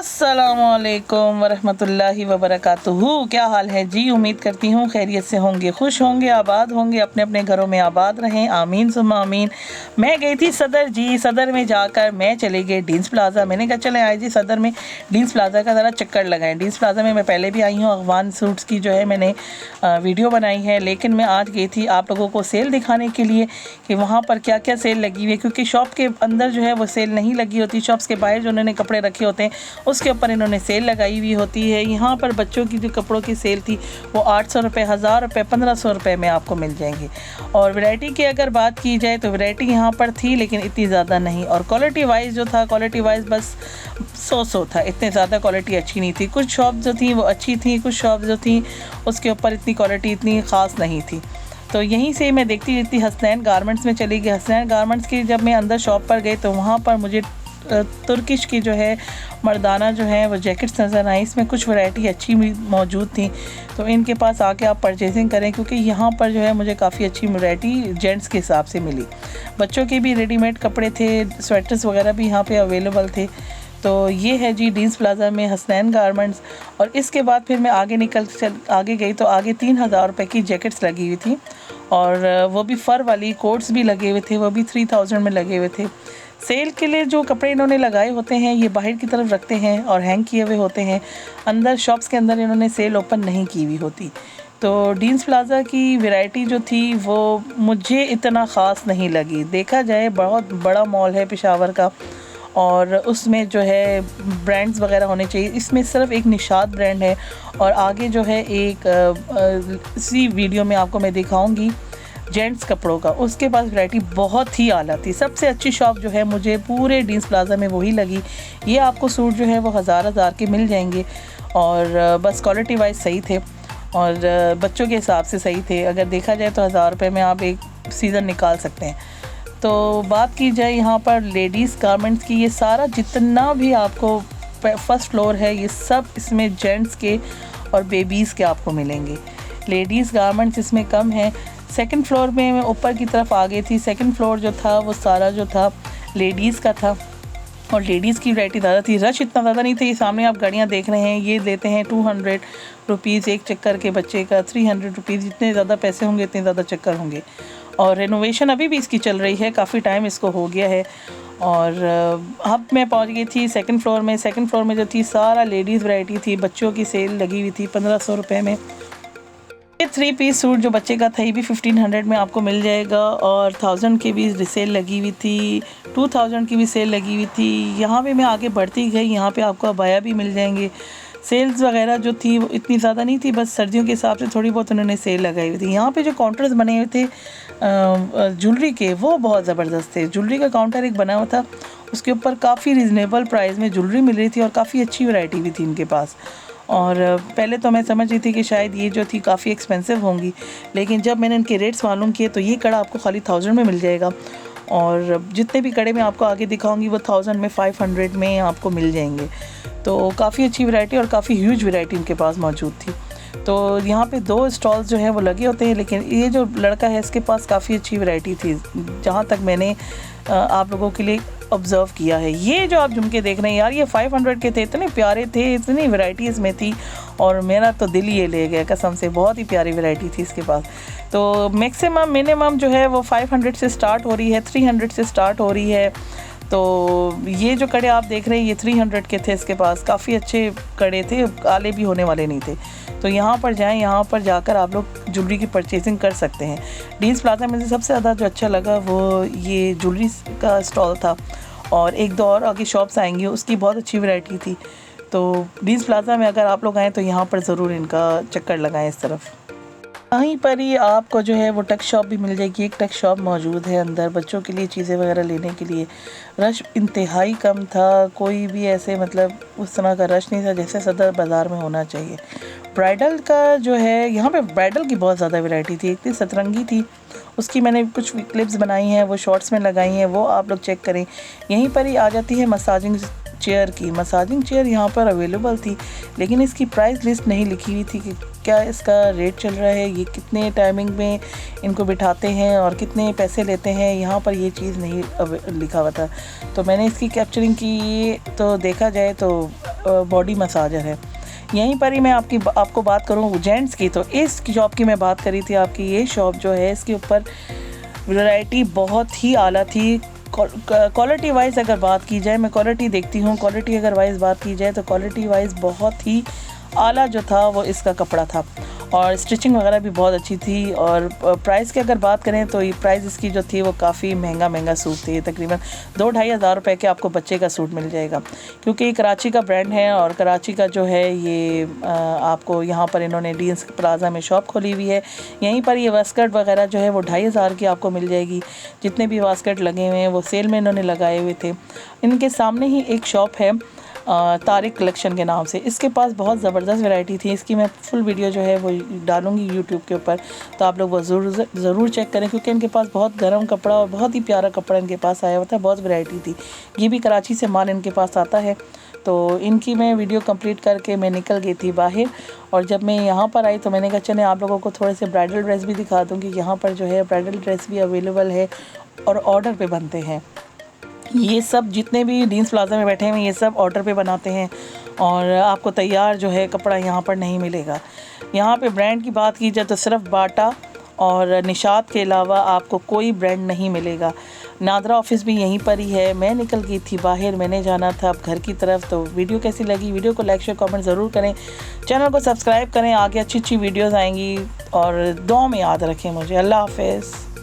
अस्सलामुअलैकुम वरहमतुल्लाहि वबरकातुहू। क्या हाल है जी? उम्मीद करती हूँ खैरियत से होंगे, खुश होंगे, आबाद होंगे, अपने अपने घरों में आबाद रहें, आमीन सुम्मा आमीन। मैं गई थी सदर जी, सदर में जाकर मैं चली गई डीन्स प्लाज़ा। मैंने कहा चले आए जी सदर में डीन्स प्लाज़ा का ज़रा चक्कर लगाएं। डीन्स प्लाज़ा में मैं पहले भी आई हूँ, अफगान सूट्स की जो है मैंने वीडियो बनाई है, लेकिन मैं आज गई थी आप लोगों को सेल दिखाने के लिए कि वहाँ पर क्या क्या सेल लगी हुई है, क्योंकि शॉप के अंदर जो है वो सेल नहीं लगी होती। शॉप्स के बाहर जो उन्होंने कपड़े रखे होते हैं उसके ऊपर इन्होंने सेल लगाई हुई होती है। यहाँ पर बच्चों की जो कपड़ों की सेल थी वो 800 रुपये, 1000 रुपये, 1500 रुपये में आपको मिल जाएंगे। और वैरायटी की अगर बात की जाए तो वैरायटी यहाँ पर थी, लेकिन इतनी ज़्यादा नहीं। और क्वालिटी वाइज जो था, क्वालिटी वाइज बस 100 था, इतने ज़्यादा क्वालिटी अच्छी नहीं थी। कुछ शॉप जो थी वो अच्छी थी, कुछ शॉप जो थी उसके ऊपर इतनी क्वालिटी इतनी ख़ास नहीं थी। तो यहीं से मैं देखती रहती हसनैन गारमेंट्स में चली गई। हसनैन गारमेंट्स की जब मैं अंदर शॉप पर गई तो वहाँ पर मुझे तुर्किश की जो है मर्दाना जो है वो जैकेट्स नज़र आई। इसमें कुछ वैरायटी अच्छी मौजूद थी, तो इनके पास आके आप परचेजिंग करें, क्योंकि यहाँ पर जो है मुझे काफ़ी अच्छी वैरायटी जेंट्स के हिसाब से मिली। बच्चों के भी रेडीमेड कपड़े थे, स्वेटर्स वगैरह भी यहाँ पे अवेलेबल थे। तो ये है जी डीन्स प्लाज़ा में हसनैन गारमेंट्स। और इसके बाद फिर मैं आगे गई तो आगे 3000 रुपये की जैकेट्स लगी हुई थी, और वो भी फ़र वाली। कोट्स भी लगे हुए थे, वो भी 3000 में लगे हुए थे। सेल के लिए जो कपड़े इन्होंने लगाए होते हैं ये बाहर की तरफ रखते हैं और हैंग किए हुए होते हैं, अंदर शॉप्स के अंदर इन्होंने सेल ओपन नहीं की हुई होती। तो डीन्स प्लाज़ा की वैरायटी जो थी वो मुझे इतना ख़ास नहीं लगी। देखा जाए बहुत बड़ा मॉल है पेशावर का, और उसमें जो है ब्रांड्स वगैरह होने चाहिए। इसमें सिर्फ एक निशात ब्रांड है, और आगे जो है एक इसी वीडियो में आपको मैं दिखाऊंगी जेंट्स कपड़ों का, उसके पास वैरायटी बहुत ही आला थी। सबसे अच्छी शॉप जो है मुझे पूरे डीन्स प्लाज़ा में वही लगी। ये आपको सूट जो है वो हज़ार के मिल जाएंगे, और बस क्वालिटी वाइज सही थे और बच्चों के हिसाब से सही थे। अगर देखा जाए तो 1000 रुपये में आप एक सीज़न निकाल सकते हैं। तो बात की जाए यहाँ पर लेडीज़ गारमेंट्स की, ये सारा जितना भी आपको फर्स्ट फ्लोर है ये सब इसमें जेंट्स के और बेबीज़ के आपको मिलेंगे। लेडीज़ गारमेंट्स इसमें कम है। सेकंड फ्लोर में मैं ऊपर की तरफ आ गई थी। सेकंड फ्लोर जो था वो सारा जो था लेडीज़ का था, और लेडीज़ की वैरायटी ज़्यादा थी। रश इतना ज़्यादा नहीं था। ये सामने आप गाड़ियाँ देख रहे हैं, ये देते हैं 200 रुपीज़ एक चक्कर के बच्चे का, 300 रुपीज़। जितने ज़्यादा पैसे होंगे इतने ज़्यादा चक्कर होंगे। और रेनोवेशन अभी भी इसकी चल रही है, काफ़ी टाइम इसको हो गया है। और अब मैं पहुंच गई थी सेकंड फ्लोर में। सेकंड फ्लोर में जो थी सारा लेडीज़ वैरायटी थी। बच्चों की सेल लगी हुई थी 1500 रुपये में। ये 3 पीस सूट जो बच्चे का था ये भी 1500 में आपको मिल जाएगा, और 1000 की भी सेल लगी हुई थी, 2000 की भी सेल लगी हुई थी। यहाँ पे मैं आगे बढ़ती गई, यहाँ पे आपको अबाया भी मिल जाएंगे। सेल्स वगैरह जो थी वो इतनी ज़्यादा नहीं थी, बस सर्दियों के हिसाब से थोड़ी बहुत उन्होंने सेल लगाई हुई थी। यहाँ पे जो काउंटर्स बने हुए थे ज्वेलरी के, वो बहुत ज़बरदस्त थे। ज्वेलरी का काउंटर एक बना हुआ था, उसके ऊपर काफ़ी रिजनेबल प्राइस में ज्वेलरी मिल रही थी, और काफ़ी अच्छी वैरायटी भी थी इनके पास। और पहले तो मैं समझ रही थी कि शायद ये जो थी काफ़ी एक्सपेंसिव होंगी, लेकिन जब मैंने इनके रेट्स मालूम किए तो ये कड़ा आपको खाली 1000 में मिल जाएगा, और जितने भी कड़े मैं आपको आगे दिखाऊंगी वो 1000 में, 500 में आपको मिल जाएंगे। तो काफ़ी अच्छी वैरायटी और काफ़ी ह्यूज वैरायटी इनके पास मौजूद थी। तो यहाँ पे 2 स्टॉल्स जो हैं वो लगे होते हैं, लेकिन ये जो लड़का है इसके पास काफ़ी अच्छी वैरायटी थी जहाँ तक मैंने आप लोगों के लिए ऑब्ज़र्व किया है। ये जो आप झुमके देख रहे हैं यार, ये 500 के थे, इतने प्यारे थे, इतनी वैरायटी इसमें थी, और मेरा तो दिल ये ले गया कसम से। बहुत ही प्यारी वैरायटी थी इसके पास। तो मैक्सिमम मिनिमम जो है वो 500 से स्टार्ट हो रही है, 300 से स्टार्ट हो रही है। तो ये जो कड़े आप देख रहे हैं ये 300 के थे इसके पास। काफ़ी अच्छे कड़े थे, आले भी होने वाले नहीं थे। तो यहाँ पर जाएं, यहाँ पर जाकर आप लोग ज्वेलरी की परचेजिंग कर सकते हैं। डीन्स प्लाज़ा में से सबसे ज़्यादा जो अच्छा लगा वो ये ज्वेलरी का स्टॉल था, और एक दो और आगे शॉप्स आएंगी उसकी बहुत अच्छी वैरायटी थी। तो डीन्स प्लाज़ा में अगर आप लोग आएँ तो यहाँ पर ज़रूर इनका चक्कर लगाएं इस तरफ। वहीं पर ही आपको जो है वो टक शॉप भी मिल जाएगी। एक टक शॉप मौजूद है अंदर बच्चों के लिए चीज़ें वगैरह लेने के लिए। रश इंतहाई कम था, कोई भी ऐसे मतलब उस तरह का रश नहीं था जैसे सदर बाज़ार में होना चाहिए। ब्राइडल का जो है यहाँ पे ब्राइडल की बहुत ज़्यादा वैरायटी थी। एक थी सतरंगी थी, उसकी मैंने कुछ क्लिप्स बनाई हैं, वो शॉर्ट्स में लगाई हैं, वो आप लोग चेक करें। यहीं पर ही आ जाती है मसाजिंग चेयर की। मसाजिंग चेयर यहाँ पर अवेलेबल थी, लेकिन इसकी प्राइस लिस्ट नहीं लिखी हुई थी कि क्या इसका रेट चल रहा है, ये कितने टाइमिंग में इनको बिठाते हैं और कितने पैसे लेते हैं। यहाँ पर ये चीज़ नहीं लिखा हुआ था, तो मैंने इसकी कैप्चरिंग की। तो देखा जाए तो बॉडी मसाजर है। यहीं पर ही मैं आपको बात करूँ जेंट्स की, तो इस शॉप की मैं बात करी थी आपकी। ये शॉप जो है इसके ऊपर वैरायटी बहुत ही आला थी। क्वालिटी वाइज अगर बात की जाए, मैं क्वालिटी देखती हूँ, क्वालिटी अगर वाइज बात की जाए तो क्वालिटी वाइज बहुत ही आला जो था वो इसका कपड़ा था, और स्टिचिंग वगैरह भी बहुत अच्छी थी। और प्राइस की अगर बात करें तो ये प्राइस इसकी जो थी वो काफ़ी महंगा सूट थी। तकरीबन 2-2.5 हज़ार रुपये के आपको बच्चे का सूट मिल जाएगा, क्योंकि ये कराची का ब्रांड है। और कराची का जो है ये आपको यहाँ पर इन्होंने डीएंस प्लाजा में शॉप खोली हुई है। यहीं पर ये वास्कट वगैरह जो है वो 2.5 हज़ार की आपको मिल जाएगी। जितने भी वास्कट लगे हुए हैं वो सेल में इन्होंने लगाए हुए थे। इनके सामने ही एक शॉप है तारिक कलेक्शन के नाम से। इसके पास बहुत ज़बरदस्त वैरायटी थी। इसकी मैं फुल वीडियो जो है वो डालूंगी यूट्यूब के ऊपर, तो आप लोग वो ज़रूर चेक करें, क्योंकि इनके पास बहुत गर्म कपड़ा और बहुत ही प्यारा कपड़ा इनके पास आया हुआ था। बहुत वैरायटी थी। ये भी कराची से माल इनके पास आता है। तो इनकी मैं वीडियो कंप्लीट करके मैं निकल गई थी बाहर, और जब मैं यहाँ पर आई तो मैंने कहा चले आप लोगों को थोड़े से ब्राइडल ड्रेस भी दिखा दूँ कि यहाँ पर जो है ब्राइडल ड्रेस भी अवेलेबल है और ऑर्डर पे बनते हैं। ये सब जितने भी डींस प्लाजा में बैठे हैं ये सब ऑर्डर पे बनाते हैं, और आपको तैयार जो है कपड़ा यहाँ पर नहीं मिलेगा। यहाँ पे ब्रांड की बात की जाए तो सिर्फ बाटा और निशात के अलावा आपको कोई ब्रांड नहीं मिलेगा। नादरा ऑफिस भी यहीं पर ही है। मैं निकल गई थी बाहर, मैंने जाना था अब घर की तरफ। तो वीडियो कैसी लगी, वीडियो को लाइक शेयर कमेंट ज़रूर करें, चैनल को सब्सक्राइब करें, आगे अच्छी वीडियोज़ आएंगी। और दुआ में याद रखें मुझे। अल्लाह हाफ़िज़।